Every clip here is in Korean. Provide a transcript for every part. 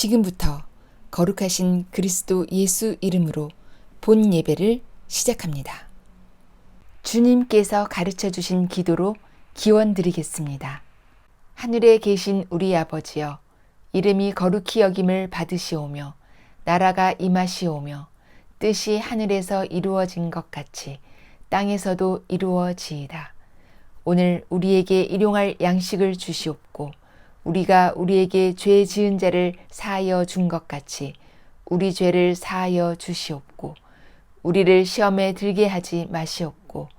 지금부터 거룩하신 그리스도 예수 이름으로 본 예배를 시작합니다. 주님께서 가르쳐 주신 기도로 기원 드리겠습니다. 하늘에 계신 우리 아버지여, 이름이 거룩히 여김을 받으시오며 나라가 임하시오며 뜻이 하늘에서 이루어진 것 같이 땅에서도 이루어지이다. 오늘 우리에게 일용할 양식을 주시옵고 우리가 우리에게 죄 지은 자를 사하여 준 것 같이 우리 죄를 사하여 주시옵고 우리를 시험에 들게 하지 마시옵고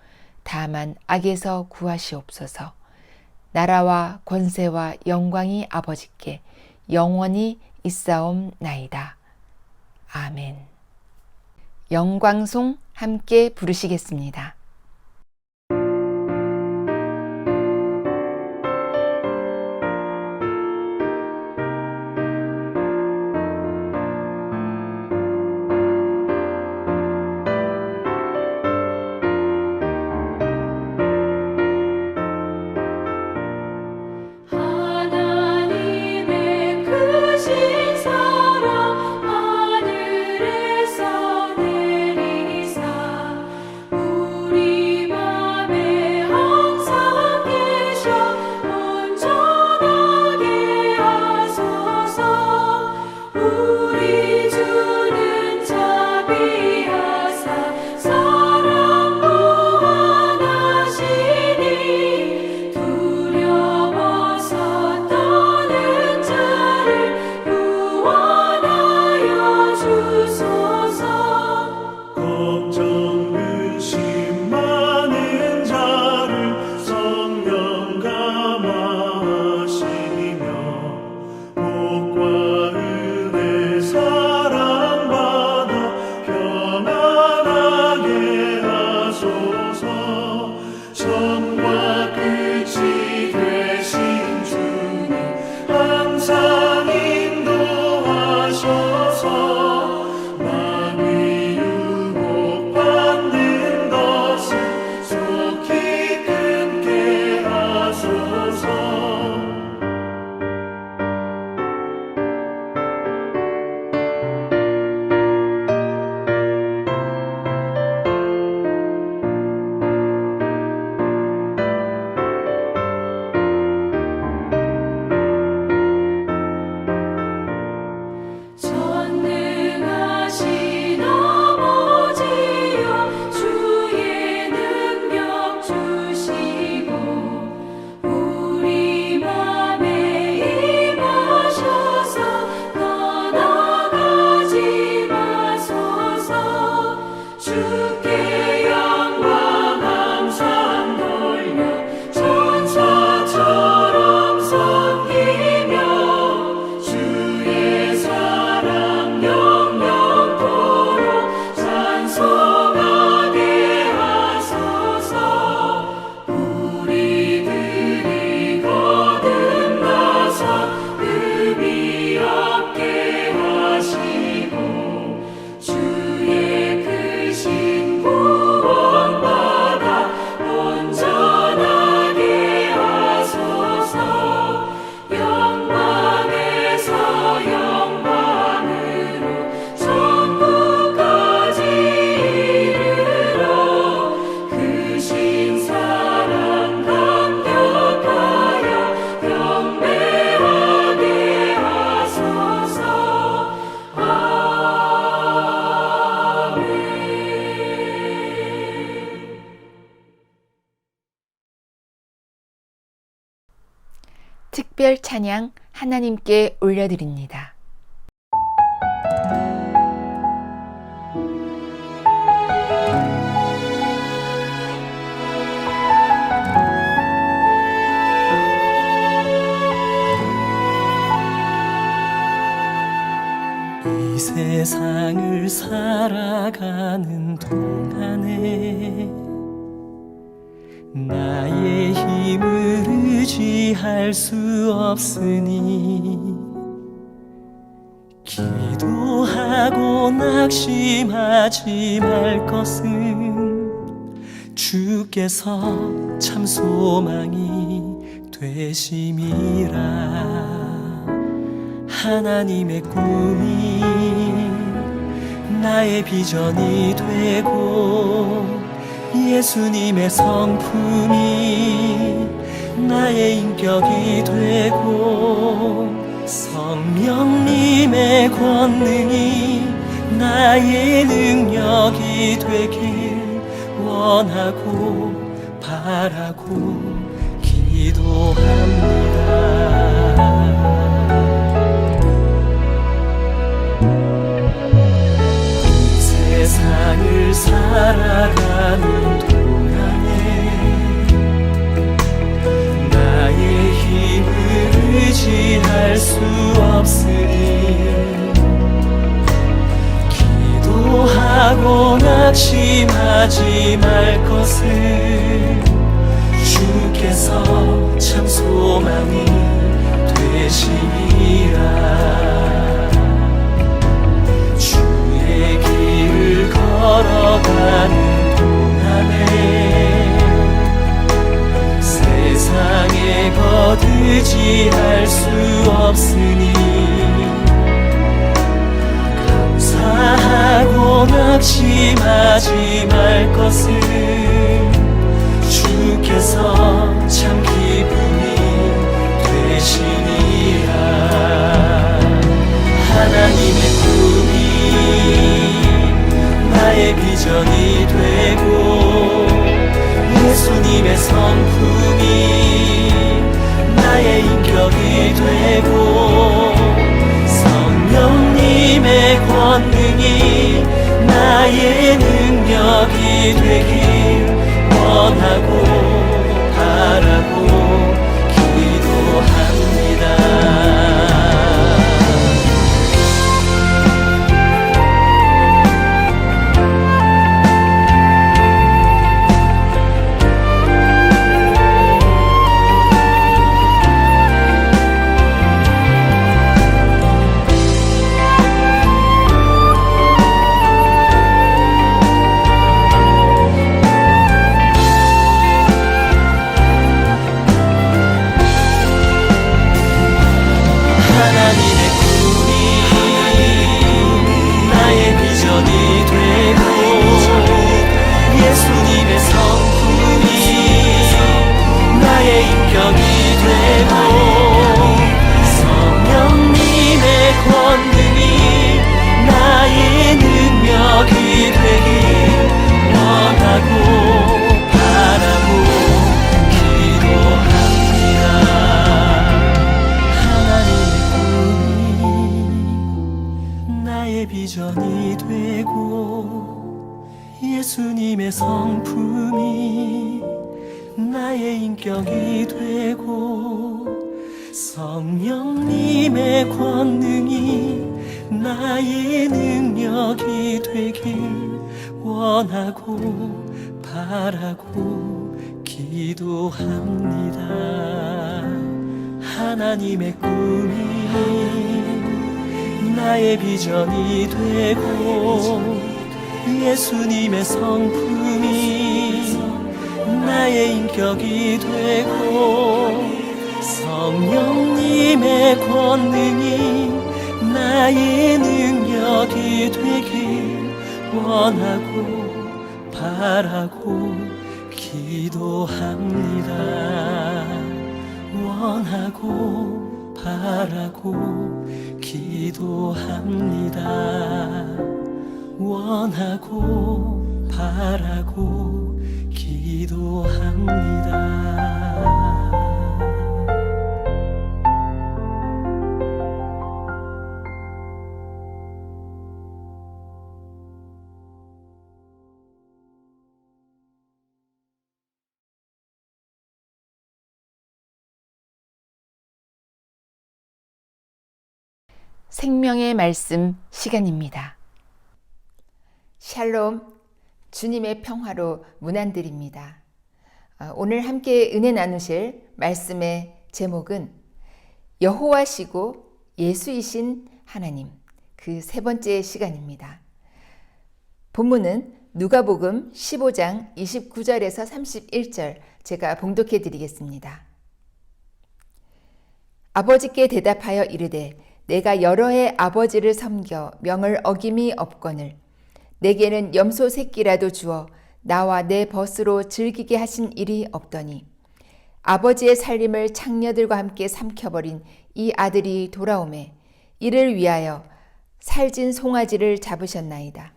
다만 악에서 구하시옵소서. 나라와 권세와 영광이 아버지께 영원히 있사옵나이다. 아멘. 영광송 함께 부르시겠습니다. 특별 찬양 하나님께 올려드립니다. 이 세상을 살아가는 동안에 나의 힘을 의지할 수 없으니 기도하고 낙심하지 말 것은 주께서 참 소망이 되심이라. 하나님의 꿈이 나의 비전이 되고 예수님의 성품이 나의 인격이 되고 성령님의 권능이 나의 능력이 되길 원하고 바라고 기도합니다. 세상을 살아가는 동안에 나의 힘을 의지할 수 없으니 기도하고 낙심하지 말 것을 주께서 참 소망이 되시니라. 주의 길을 걸어가는 동안에 세상에 거두지할 수 없으니 감사하고 낙심하지 말 것을 주께서 참 기쁨이 되시니라. 하나님의 꿈이 나의 비전이 되고 예수님의 성품이 나의 인격이 되고 성령님의 권능이 나의 능력이 되길 원하고 바라고 기도합니다. 비전이 되고 예수님의 성품이 나의 인격이 되고 성령님의 권능이 나의 능력이 되길 원하고 바라고 기도합니다. 하나님의 꿈이 나의 비전이 되고 예수님의 성품이 나의 인격이 되고 성령님의 권능이 나의 능력이 되길 원하고 바라고 기도합니다. 원하고 바라고 기도합니다. 원하고 바라고 기도합니다. 생명의 말씀 시간입니다. 샬롬, 주님의 평화로 문안드립니다. 오늘 함께 은혜 나누실 말씀의 제목은 여호와시고 예수이신 하나님, 그 세 번째 시간입니다. 본문은 누가복음 15장 29절에서 31절 제가 봉독해 드리겠습니다. 아버지께 대답하여 이르되 내가 여러 해 아버지를 섬겨 명을 어김이 없거늘 내게는 염소 새끼라도 주어 나와 내 벗으로 즐기게 하신 일이 없더니 아버지의 살림을 창녀들과 함께 삼켜버린 이 아들이 돌아오매 이를 위하여 살진 송아지를 잡으셨나이다.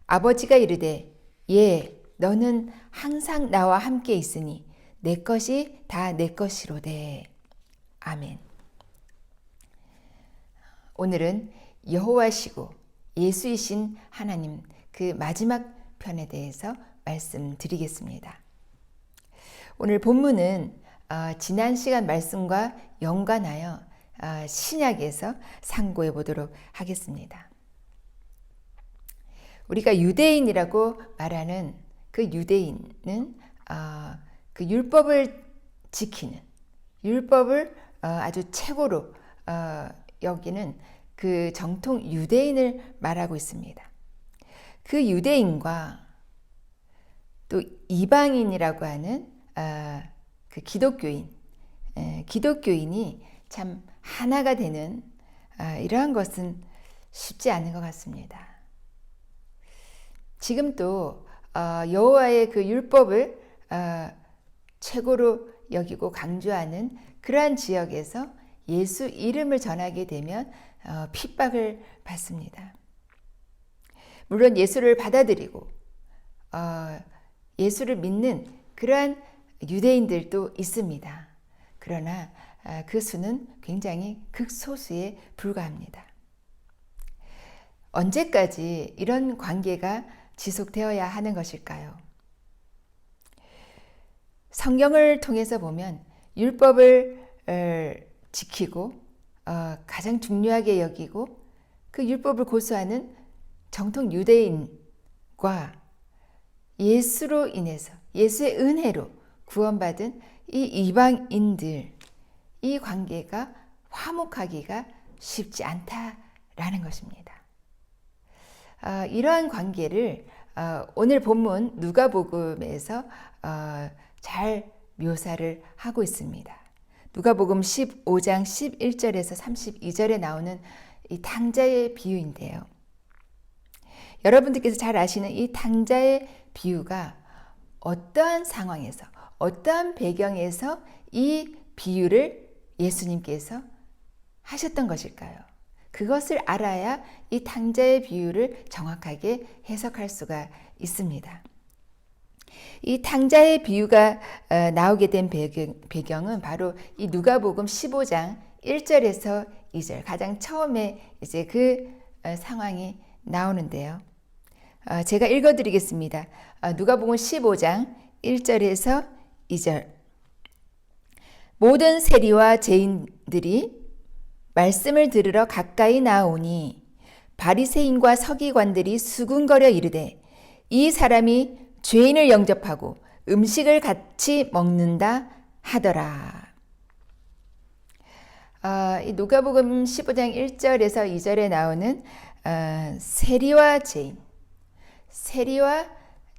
아버지가 이르되 예 너는 항상 나와 함께 있으니 내 것이 다 내 것이로되. 아멘. 오늘은 여호와시고 예수이신 하나님 그 마지막 편에 대해서 말씀드리겠습니다. 오늘 본문은 지난 시간 말씀과 연관하여 신약에서 상고해 보도록 하겠습니다. 우리가 유대인이라고 말하는 그 유대인은 그 율법을 지키는, 율법을 아주 최고로 여기는 그 정통 유대인을 말하고 있습니다. 그 유대인과 또 이방인이라고 하는 그 기독교인이 참 하나가 되는 이러한 것은 쉽지 않은 것 같습니다. 지금 또 여호와의 그 율법을 최고로 여기고 강조하는 그러한 지역에서 예수 이름을 전하게 되면 핍박을 받습니다. 물론 예수를 받아들이고 예수를 믿는 그러한 유대인들도 있습니다. 그러나 그 수는 굉장히 극소수에 불과합니다. 언제까지 이런 관계가 지속되어야 하는 것일까요? 성경을 통해서 보면 율법을 지키고 가장 중요하게 여기고 그 율법을 고수하는 정통 유대인과 예수로 인해서 예수의 은혜로 구원받은 이 이방인들 이 관계가 화목하기가 쉽지 않다라는 것입니다. 이러한 관계를 오늘 본문 누가복음에서 잘 묘사를 하고 있습니다. 누가복음 15장 11절에서 32절에 나오는 이 탕자의 비유인데요. 여러분들께서 잘 아시는 이 탕자의 비유가 어떠한 상황에서 어떠한 배경에서 이 비유를 예수님께서 하셨던 것일까요? 그것을 알아야 이 탕자의 비유를 정확하게 해석할 수가 있습니다. 이 탕자의 비유가 나오게 된 배경은 바로 이 누가복음 15장 1절에서 2절 가장 처음에 이제 그 상황이 나오는데요. 제가 읽어드리겠습니다. 누가복음 15장 1절에서 2절. 모든 세리와 죄인들이 말씀을 들으러 가까이 나오니 바리새인과 서기관들이 수군거려 이르되 이 사람이 죄인을 영접하고 음식을 같이 먹는다 하더라. 이 누가복음 15장 1절에서 2절에 나오는 세리와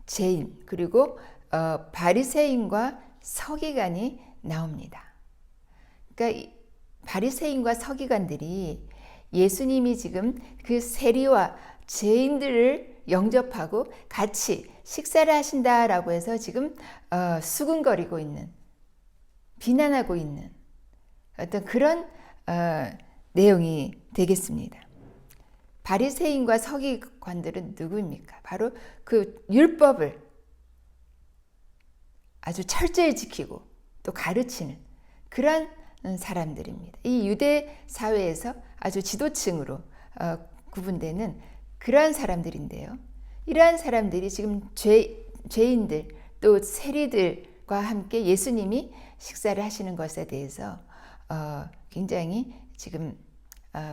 죄인 그리고 바리새인과 서기관이 나옵니다. 그러니까 바리새인과 서기관들이 예수님이 지금 그 세리와 죄인들을 영접하고 같이 식사를 하신다라고 해서 지금 수군거리고 있는, 비난하고 있는 어떤 그런 내용이 되겠습니다. 바리새인과 서기관들은 누구입니까? 바로 그 율법을 아주 철저히 지키고 또 가르치는 그런 사람들입니다. 이 유대 사회에서 아주 지도층으로 구분되는 그러한 사람들인데요. 이러한 사람들이 지금 죄인들 또 세리들과 함께 예수님이 식사를 하시는 것에 대해서 굉장히 지금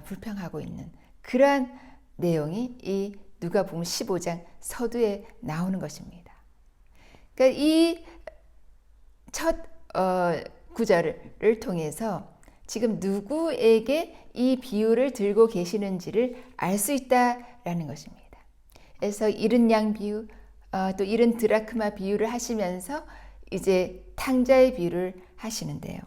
불평하고 있는 그러한 내용이 이 누가복음 15장 서두에 나오는 것입니다. 그러니까 이 첫 구절을 통해서 지금 누구에게 이 비유를 들고 계시는지를 알 수 있다라는 것입니다. 그래서 이른 양 비유, 또 이른 드라크마 비유를 하시면서 이제 탕자의 비유를 하시는데요.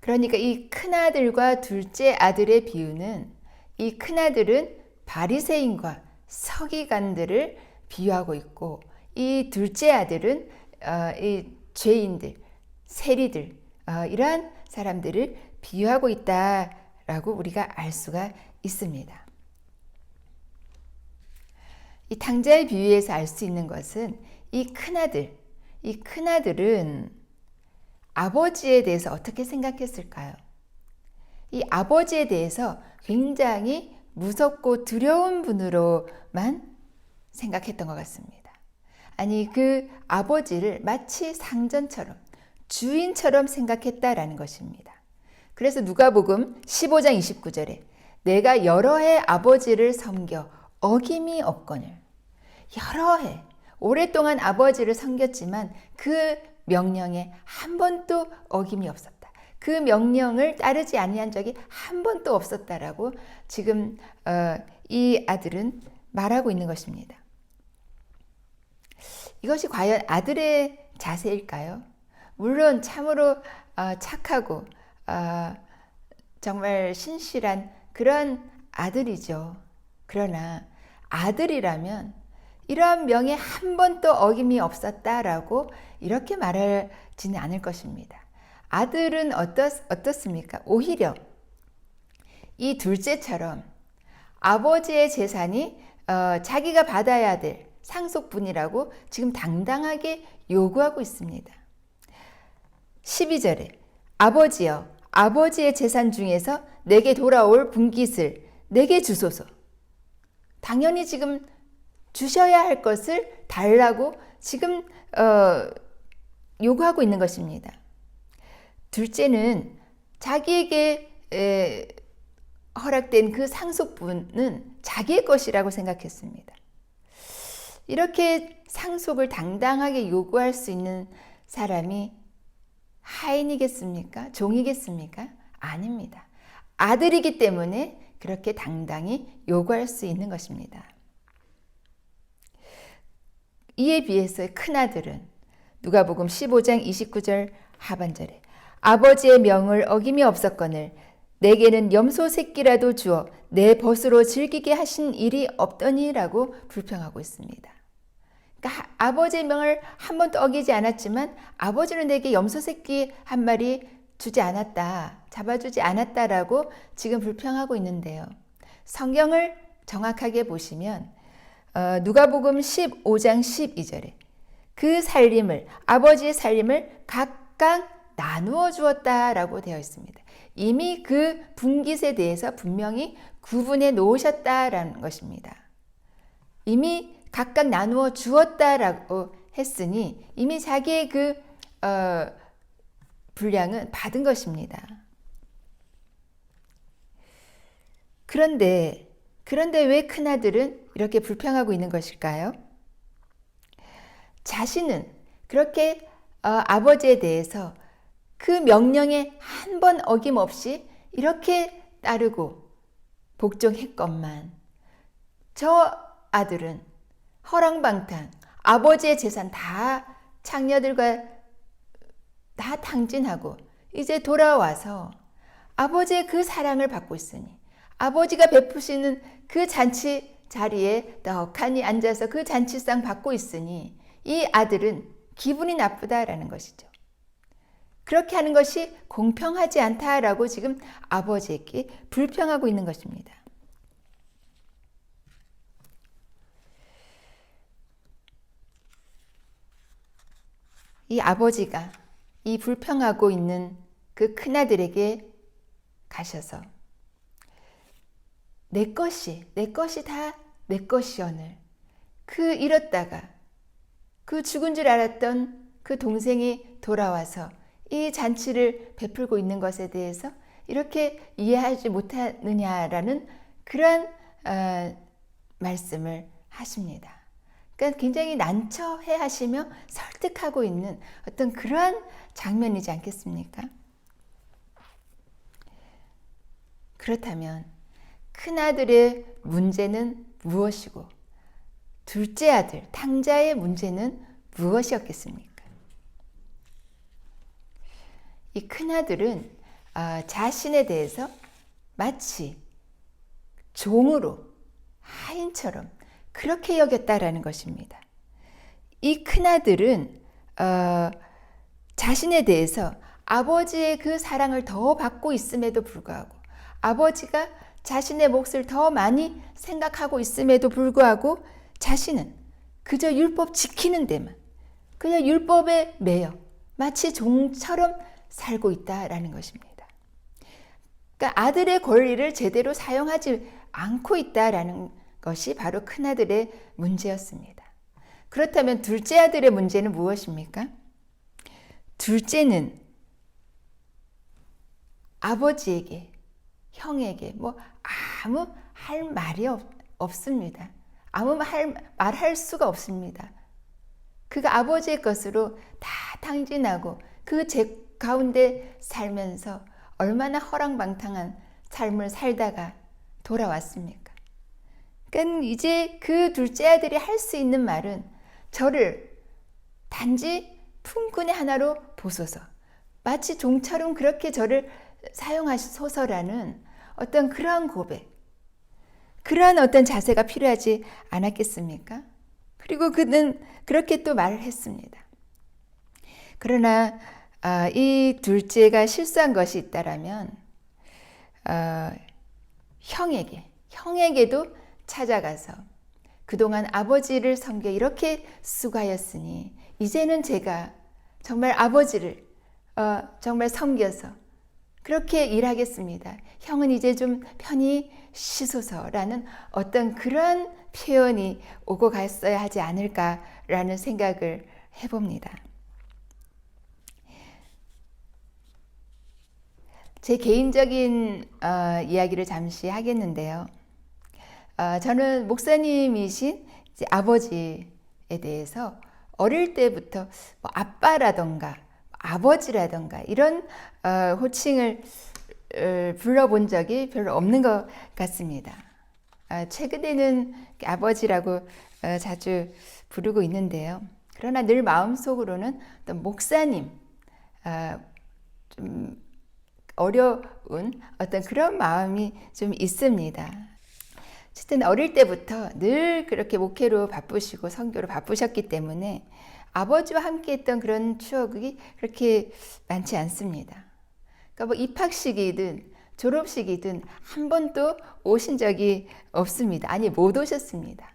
그러니까 이 큰아들과 둘째 아들의 비유는 이 큰아들은 바리새인과 서기관들을 비유하고 있고 이 둘째 아들은 이 죄인들, 세리들 이러한 사람들을 비유하고 있다라고 우리가 알 수가 있습니다. 이 탕자의 비유에서 알 수 있는 것은 이 큰아들은 아버지에 대해서 어떻게 생각했을까요? 이 아버지에 대해서 굉장히 무섭고 두려운 분으로만 생각했던 것 같습니다. 아니, 그 아버지를 마치 상전처럼, 주인처럼 생각했다라는 것입니다. 그래서 누가복음 15장 29절에 내가 여러 해 아버지를 섬겨 어김이 없거늘, 여러 해 오랫동안 아버지를 섬겼지만 그 명령에 한 번도 어김이 없었다. 그 명령을 따르지 아니한 적이 한 번도 없었다라고 지금 이 아들은 말하고 있는 것입니다. 이것이 과연 아들의 자세일까요? 물론 참으로 착하고 정말 신실한 그런 아들이죠. 그러나 아들이라면 이러한 명에 한 번도 어김이 없었다라고 이렇게 말하지는 않을 것입니다. 아들은 어떻습니까? 오히려 이 둘째처럼 아버지의 재산이 자기가 받아야 될 상속분이라고 지금 당당하게 요구하고 있습니다. 12절에 아버지여, 아버지의 재산 중에서 내게 돌아올 분깃을 내게 주소서. 당연히 지금 주셔야 할 것을 달라고 지금 요구하고 있는 것입니다. 둘째는 자기에게 허락된 그 상속분은 자기의 것이라고 생각했습니다. 이렇게 상속을 당당하게 요구할 수 있는 사람이 하인이겠습니까? 종이겠습니까? 아닙니다. 아들이기 때문에 그렇게 당당히 요구할 수 있는 것입니다. 이에 비해서 큰아들은 누가복음 15장 29절 하반절에 아버지의 명을 어김이 없었거늘 내게는 염소 새끼라도 주어 내 벗으로 즐기게 하신 일이 없더니라고 불평하고 있습니다. 그러니까 아버지의 명을 한 번도 어기지 않았지만 아버지는 내게 염소 새끼 한 마리 주지 않았다, 잡아주지 않았다라고 지금 불평하고 있는데요. 성경을 정확하게 보시면 누가복음 15장 12절에 그 살림을, 아버지의 살림을 각각 나누어 주었다라고 되어 있습니다. 이미 그 분깃에 대해서 분명히 구분해 놓으셨다라는 것입니다. 이미 각각 나누어 주었다라고 했으니 이미 자기의 그 분량은 받은 것입니다. 그런데 왜 큰아들은 이렇게 불평하고 있는 것일까요? 자신은 그렇게 아버지에 대해서 그 명령에 한 번 어김없이 이렇게 따르고 복종했건만 저 아들은 허랑방탕 아버지의 재산 다 장녀들과 다 탕진하고 이제 돌아와서 아버지의 그 사랑을 받고 있으니 아버지가 베푸시는 그 잔치 자리에 떡하니 앉아서 그 잔치상 받고 있으니 이 아들은 기분이 나쁘다라는 것이죠. 그렇게 하는 것이 공평하지 않다라고 지금 아버지에게 불평하고 있는 것입니다. 이 아버지가 이 불평하고 있는 그 큰아들에게 가셔서 내 것이 다 내 것이오늘 그 잃었다가 그 죽은 줄 알았던 그 동생이 돌아와서 이 잔치를 베풀고 있는 것에 대해서 이렇게 이해하지 못하느냐라는 그런 말씀을 하십니다. 그러니까 굉장히 난처해 하시며 설득하고 있는 어떤 그러한 장면이지 않겠습니까? 그렇다면 큰아들의 문제는 무엇이고 둘째 아들, 탕자의 문제는 무엇이었겠습니까? 이 큰아들은 자신에 대해서 마치 종으로 하인처럼 그렇게 여겼다라는 것입니다. 이 큰아들은 자신에 대해서 아버지의 그 사랑을 더 받고 있음에도 불구하고 아버지가 자신의 몫을 더 많이 생각하고 있음에도 불구하고 자신은 그저 율법 지키는 데만 그냥 율법에 매여 마치 종처럼 살고 있다라는 것입니다. 그러니까 아들의 권리를 제대로 사용하지 않고 있다라는 것이 바로 큰아들의 문제였습니다. 그렇다면 둘째 아들의 문제는 무엇입니까? 둘째는 아버지에게, 형에게 아무 할 말이 없습니다. 아무 말할 수가 없습니다. 그가 아버지의 것으로 다 탕진하고 그 죄 가운데 살면서 얼마나 허랑방탕한 삶을 살다가 돌아왔습니까? 그러니까 이제 그 둘째 아들이 할 수 있는 말은 저를 단지 품꾼의 하나로 보소서. 마치 종처럼 그렇게 저를 사용하소서라는 어떤 그러한 고백, 그러한 어떤 자세가 필요하지 않았겠습니까? 그리고 그는 그렇게 또 말을 했습니다. 그러나 이 둘째가 실수한 것이 있다라면 형에게도 찾아가서 그동안 아버지를 섬겨 이렇게 수고하였으니 이제는 제가 정말 아버지를 정말 섬겨서 그렇게 일하겠습니다. 형은 이제 좀 편히 쉬소서라는 어떤 그런 표현이 오고 갔어야 하지 않을까라는 생각을 해봅니다. 제 개인적인 이야기를 잠시 하겠는데요. 저는 목사님이신 이제 아버지에 대해서 어릴 때부터 아빠라던가 아버지라던가 이런 호칭을 불러본 적이 별로 없는 것 같습니다. 최근에는 아버지라고 자주 부르고 있는데요. 그러나 늘 마음속으로는 또 목사님, 좀 어려운 어떤 그런 마음이 좀 있습니다. 어쨌든 어릴 때부터 늘 그렇게 목회로 바쁘시고 선교로 바쁘셨기 때문에 아버지와 함께 했던 그런 추억이 그렇게 많지 않습니다. 그러니까 입학식이든 졸업식이든 한 번도 오신 적이 없습니다. 아니, 못 오셨습니다.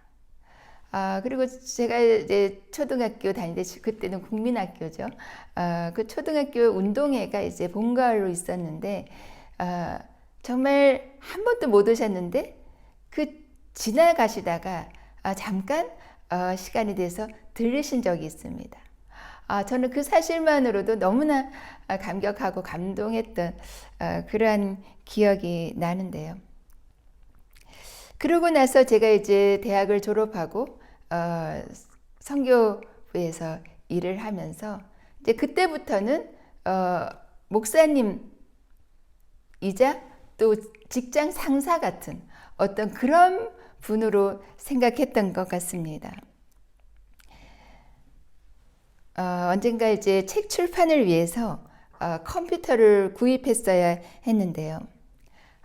그리고 제가 이제 초등학교 다닐 때 그때는 국민학교죠. 그 초등학교 운동회가 이제 봄가을로 있었는데 정말 한 번도 못 오셨는데 그 지나가시다가 잠깐 시간이 돼서 들으신 적이 있습니다. 저는 그 사실만으로도 너무나 감격하고 감동했던 그러한 기억이 나는데요. 그러고 나서 제가 이제 대학을 졸업하고 선교부에서 일을 하면서 이제 그때부터는 목사님이자 또 직장 상사 같은 어떤 그런 분으로 생각했던 것 같습니다. 언젠가 이제 책 출판을 위해서 컴퓨터를 구입했어야 했는데요.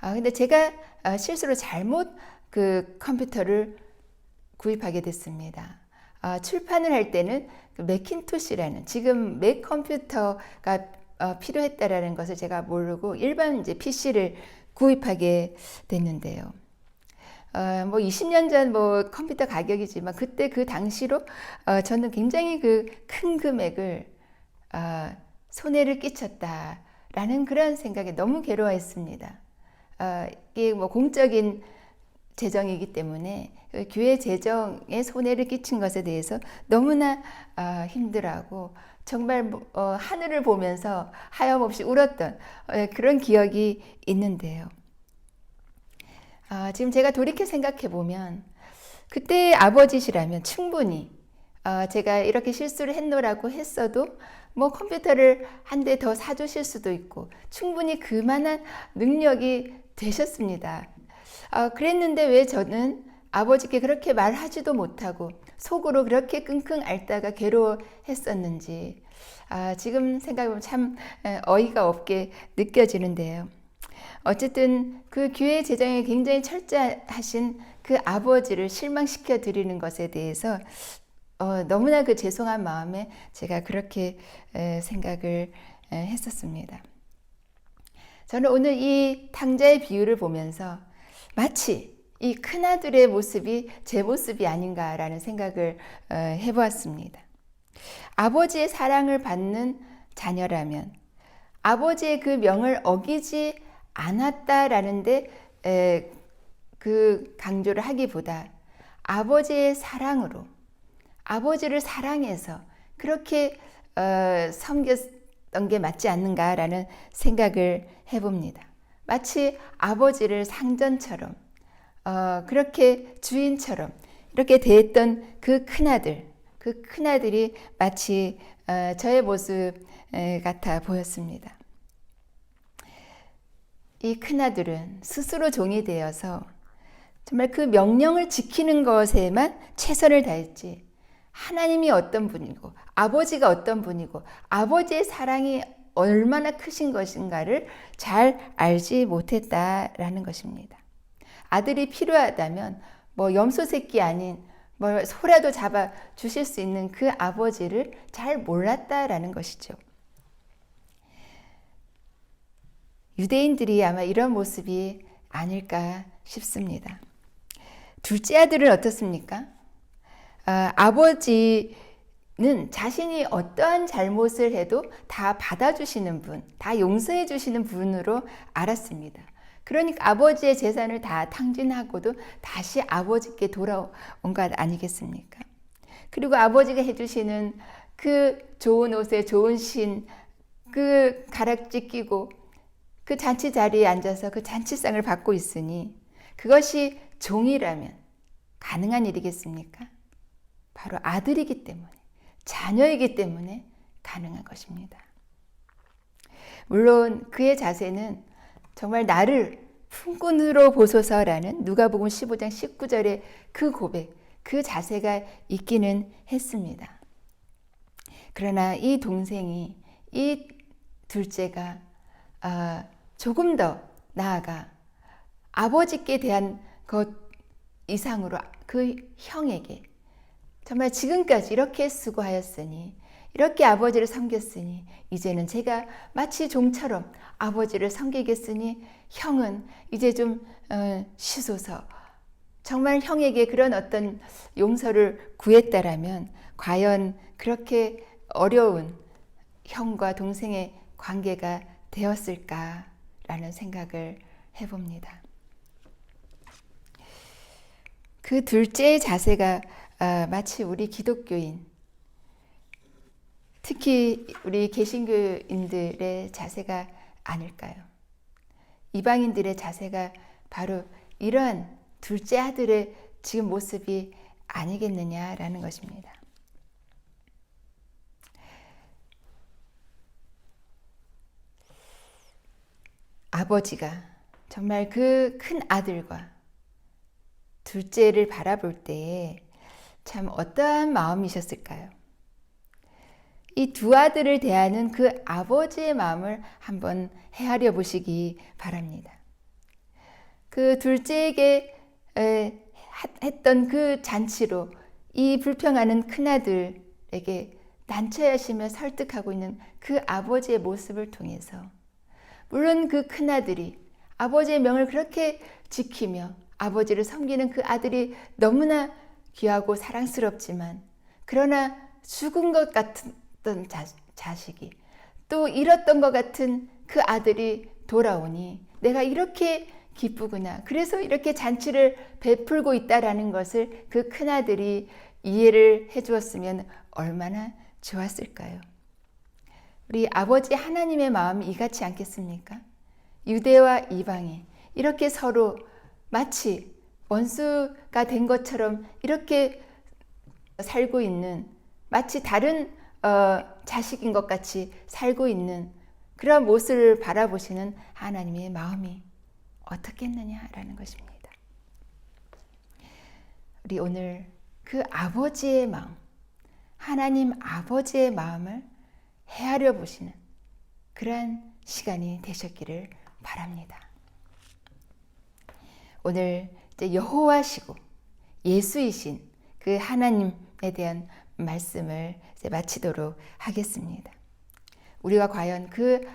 근데 제가 실수로 잘못 그 컴퓨터를 구입하게 됐습니다. 출판을 할 때는 그 매킨토시라는 지금 맥 컴퓨터가 필요했다라는 것을 제가 모르고 일반 이제 PC를 구입하게 됐는데요. 20년 전 컴퓨터 가격이지만 그때 그 당시로 저는 굉장히 그 큰 금액을 손해를 끼쳤다라는 그런 생각에 너무 괴로워했습니다. 이게 공적인 재정이기 때문에 그 교회 재정에 손해를 끼친 것에 대해서 너무나 힘들어하고 정말 하늘을 보면서 하염없이 울었던 그런 기억이 있는데요. 지금 제가 돌이켜 생각해 보면 그때 아버지시라면 충분히 제가 이렇게 실수를 했노라고 했어도 컴퓨터를 한 대 더 사주실 수도 있고 충분히 그만한 능력이 되셨습니다. 그랬는데 왜 저는 아버지께 그렇게 말하지도 못하고 속으로 그렇게 끙끙 앓다가 괴로워했었는지 지금 생각해보면 참 어이가 없게 느껴지는데요. 어쨌든 그 교회 재정에 굉장히 철저하신 그 아버지를 실망시켜 드리는 것에 대해서 너무나 그 죄송한 마음에 제가 그렇게 생각을 했었습니다. 저는 오늘 이 탕자의 비유를 보면서 마치 이 큰아들의 모습이 제 모습이 아닌가라는 생각을 해보았습니다. 아버지의 사랑을 받는 자녀라면 아버지의 그 명을 어기지 않았다라는데 그 강조를 하기보다 아버지의 사랑으로 아버지를 사랑해서 그렇게 섬겼던 게 맞지 않는가라는 생각을 해봅니다. 마치 아버지를 상전처럼 그렇게 주인처럼 이렇게 대했던 그 큰아들이 마치 저의 모습 같아 보였습니다. 이 큰아들은 스스로 종이 되어서 정말 그 명령을 지키는 것에만 최선을 다했지 하나님이 어떤 분이고 아버지가 어떤 분이고 아버지의 사랑이 얼마나 크신 것인가를 잘 알지 못했다라는 것입니다. 아들이 필요하다면 뭐 염소 새끼 아닌 뭐 소라도 잡아 주실 수 있는 그 아버지를 잘 몰랐다라는 것이죠. 유대인들이 아마 이런 모습이 아닐까 싶습니다. 둘째 아들은 어떻습니까? 아버지는 자신이 어떠한 잘못을 해도 다 받아주시는 분, 다 용서해 주시는 분으로 알았습니다. 그러니까 아버지의 재산을 다 탕진하고도 다시 아버지께 돌아온 것 아니겠습니까? 그리고 아버지가 해주시는 그 좋은 옷에 좋은 신, 그 가락지 끼고 그 잔치 자리에 앉아서 그 잔치상을 받고 있으니 그것이 종이라면 가능한 일이겠습니까? 바로 아들이기 때문에, 자녀이기 때문에 가능한 것입니다. 물론 그의 자세는 정말 나를 품꾼으로 보소서라는 누가복음 15장 19절의 그 고백, 그 자세가 있기는 했습니다. 그러나 이 동생이, 이 둘째가 조금 더 나아가 아버지께 대한 것 이상으로 그 형에게 정말 지금까지 이렇게 수고하였으니 이렇게 아버지를 섬겼으니 이제는 제가 마치 종처럼 아버지를 섬기겠으니 형은 이제 좀 쉬소서. 정말 형에게 그런 어떤 용서를 구했다라면 과연 그렇게 어려운 형과 동생의 관계가 되었을까라는 생각을 해봅니다. 그 둘째의 자세가 마치 우리 기독교인, 특히 우리 개신교인들의 자세가 아닐까요? 이방인들의 자세가 바로 이러한 둘째 아들의 지금 모습이 아니겠느냐라는 것입니다. 아버지가 정말 그 큰 아들과 둘째를 바라볼 때에 참 어떠한 마음이셨을까요? 이 두 아들을 대하는 그 아버지의 마음을 한번 헤아려 보시기 바랍니다. 그 둘째에게 했던 그 잔치로 이 불평하는 큰아들에게 난처해하시며 설득하고 있는 그 아버지의 모습을 통해서 물론 그 큰아들이 아버지의 명을 그렇게 지키며 아버지를 섬기는 그 아들이 너무나 귀하고 사랑스럽지만 그러나 죽은 것 같던 자식이 또 잃었던 것 같은 그 아들이 돌아오니 내가 이렇게 기쁘구나. 그래서 이렇게 잔치를 베풀고 있다라는 것을 그 큰아들이 이해를 해주었으면 얼마나 좋았을까요? 우리 아버지 하나님의 마음이 이같지 않겠습니까? 유대와 이방인 이렇게 서로 마치 원수가 된 것처럼 이렇게 살고 있는 마치 다른 자식인 것 같이 살고 있는 그런 모습을 바라보시는 하나님의 마음이 어떻겠느냐라는 것입니다. 우리 오늘 그 아버지의 마음, 하나님 아버지의 마음을 헤아려 보시는 그러한 시간이 되셨기를 바랍니다. 오늘 이제 여호와시고 예수이신 그 하나님에 대한 말씀을 이제 마치도록 하겠습니다. 우리가 과연 그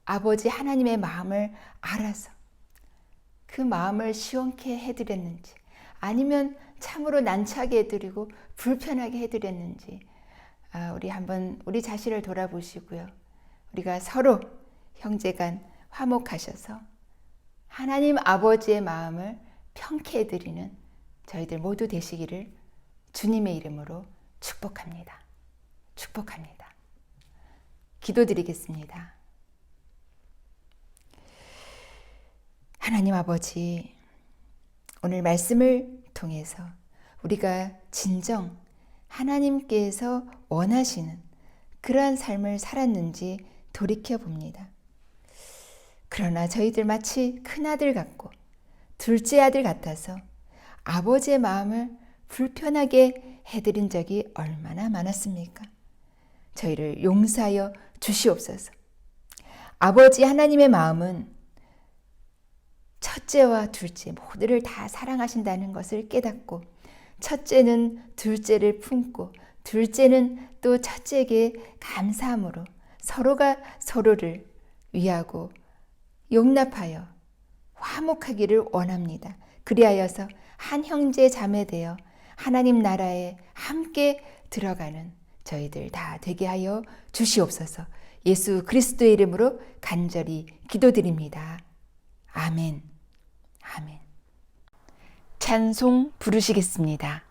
아버지 하나님의 마음을 알아서 그 마음을 시원케 해드렸는지, 아니면 참으로 난처하게 해드리고 불편하게 해드렸는지, 우리 한번 우리 자신을 돌아보시고요. 우리가 서로 형제간 화목하셔서 하나님 아버지의 마음을 편케 해드리는 저희들 모두 되시기를 주님의 이름으로 축복합니다. 축복합니다. 기도드리겠습니다. 하나님 아버지, 오늘 말씀을 통해서 우리가 진정 하나님께서 원하시는 그러한 삶을 살았는지 돌이켜 봅니다. 그러나 저희들 마치 큰아들 같고 둘째 아들 같아서 아버지의 마음을 불편하게 해드린 적이 얼마나 많았습니까? 저희를 용서하여 주시옵소서. 아버지 하나님의 마음은 첫째와 둘째 모두를 다 사랑하신다는 것을 깨닫고, 첫째는 둘째를 품고 둘째는 또 첫째에게 감사함으로 서로가 서로를 위하고 용납하여 화목하기를 원합니다. 그리하여서 한 형제 자매 되어 하나님 나라에 함께 들어가는 저희들 다 되게 하여 주시옵소서. 예수 그리스도의 이름으로 간절히 기도드립니다. 아멘. 아멘. 찬송 부르시겠습니다.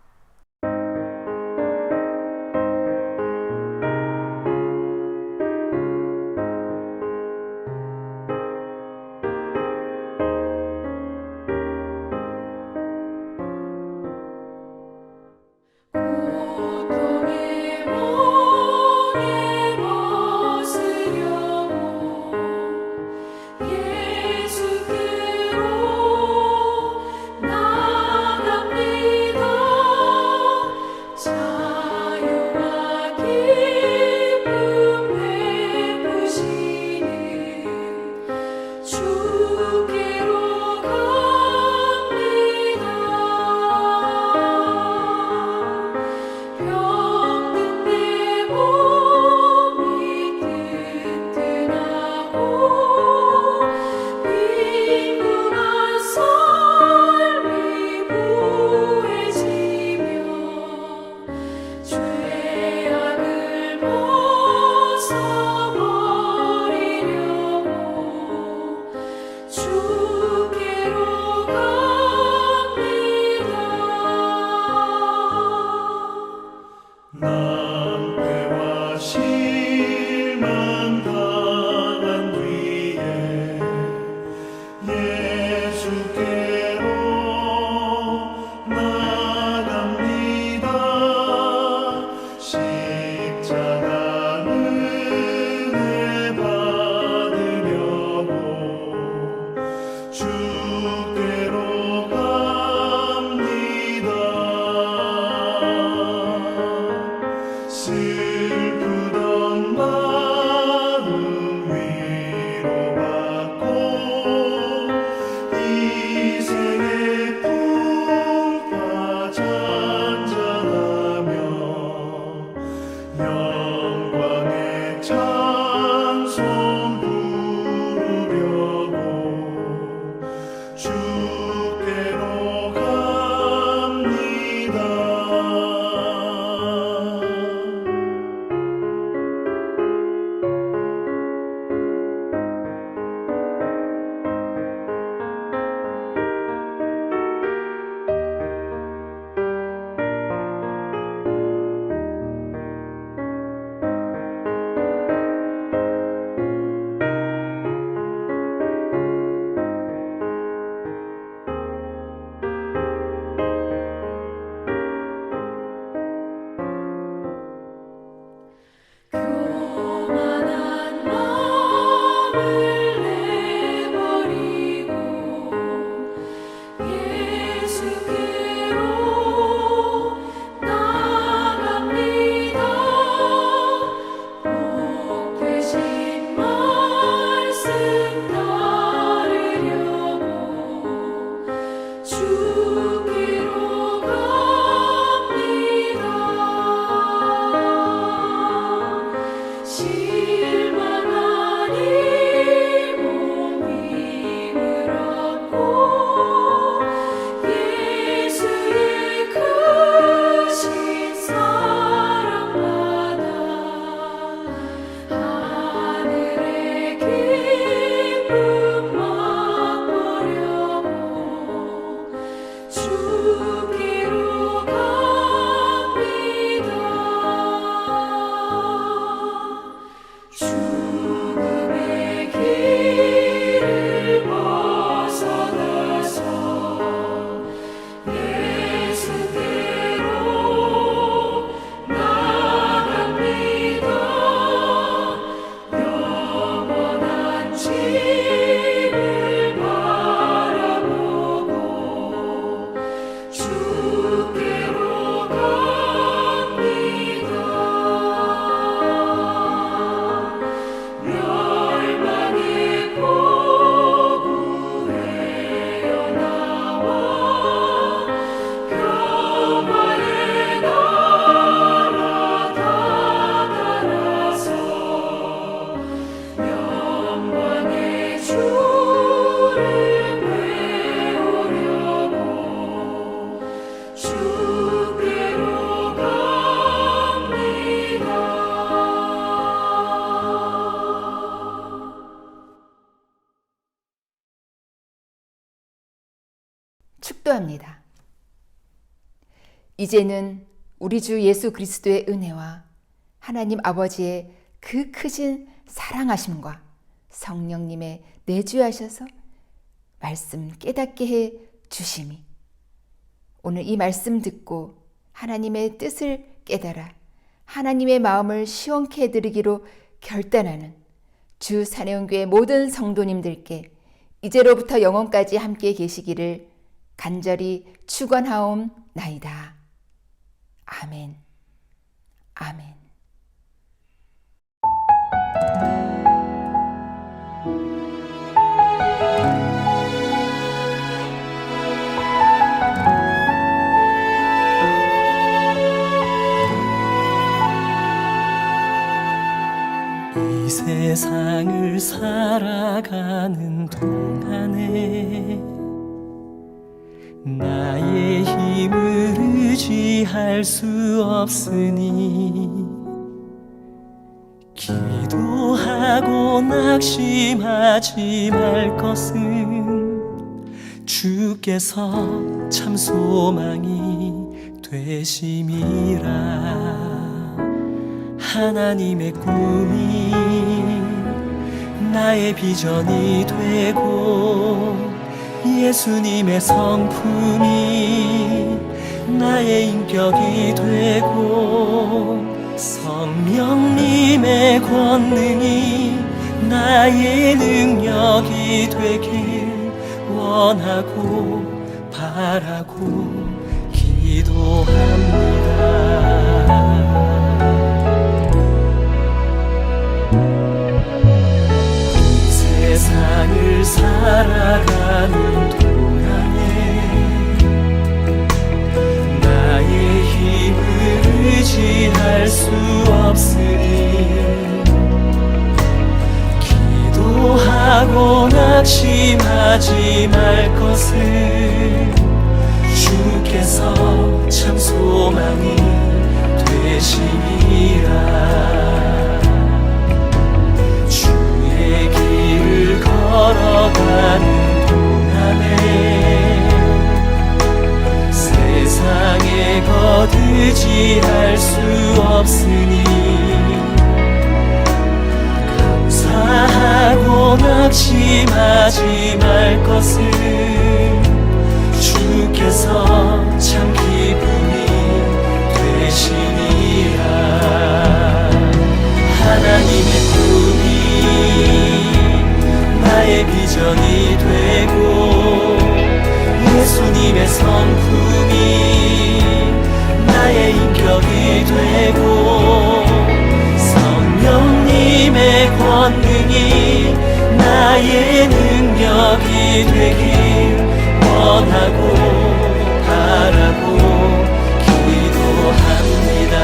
예수께로 나갑니다. 축도합니다. 이제는 우리 주 예수 그리스도의 은혜와 하나님 아버지의 그 크신 사랑하심과 성령님의 내주하셔서 말씀 깨닫게 해 주심이, 오늘 이 말씀 듣고 하나님의 뜻을 깨달아 하나님의 마음을 시원케 해드리기로 결단하는 주 산해온교회 모든 성도님들께 이제로부터 영원까지 함께 계시기를 간절히 축원하옵나이다. 아멘. 아멘. 이 세상을 살아가는 동안에 나의 힘을 의지할 수 없으니 기도하고 낙심하지 말 것은 주께서 참 소망이 되심이라. 하나님의 꿈이 나의 비전이 되고 예수님의 성품이 나의 인격이 되고 성령님의 권능이 나의 능력이 되길 원하고 바라고 기도합니다. 세상을 살아가는 동안에 나의 힘을 의지할 수 없으니 기도하고 낙심하지 말 것은 주께서 참 소망이 되심이라. 길을 걸어가는 동안에 세상에 거두지할 수 없으니 감사하고 낙심하지 말 것은 주께서 참 기쁨이 되시니라. 하나님의 꿈이 나의 비전이 되고 예수님의 성품이 나의 인격이 되고 성령님의 권능이 나의 능력이 되길 원하고 바라고 기도합니다.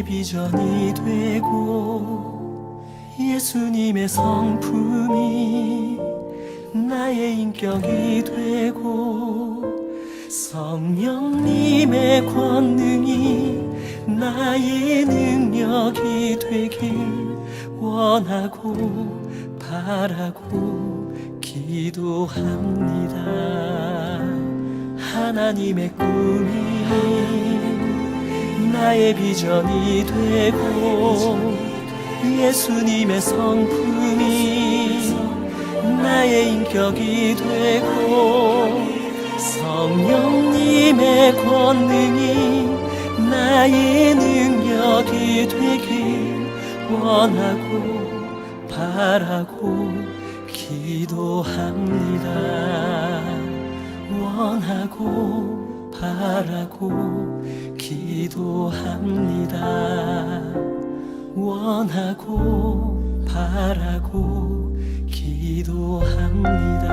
비전이 되고 예수님의 성품이 나의 인격이 되고 성령님의 권능이 나의 능력이 되길 원하고 바라고 기도합니다. 하나님의 꿈이 나의 비전이 되고 예수님의 성품이 나의 인격이 되고 성령님의 권능이 나의 능력이 되길 원하고 바라고 기도합니다. 원하고 바라고 기도합니다. 원하고 바라고 기도합니다.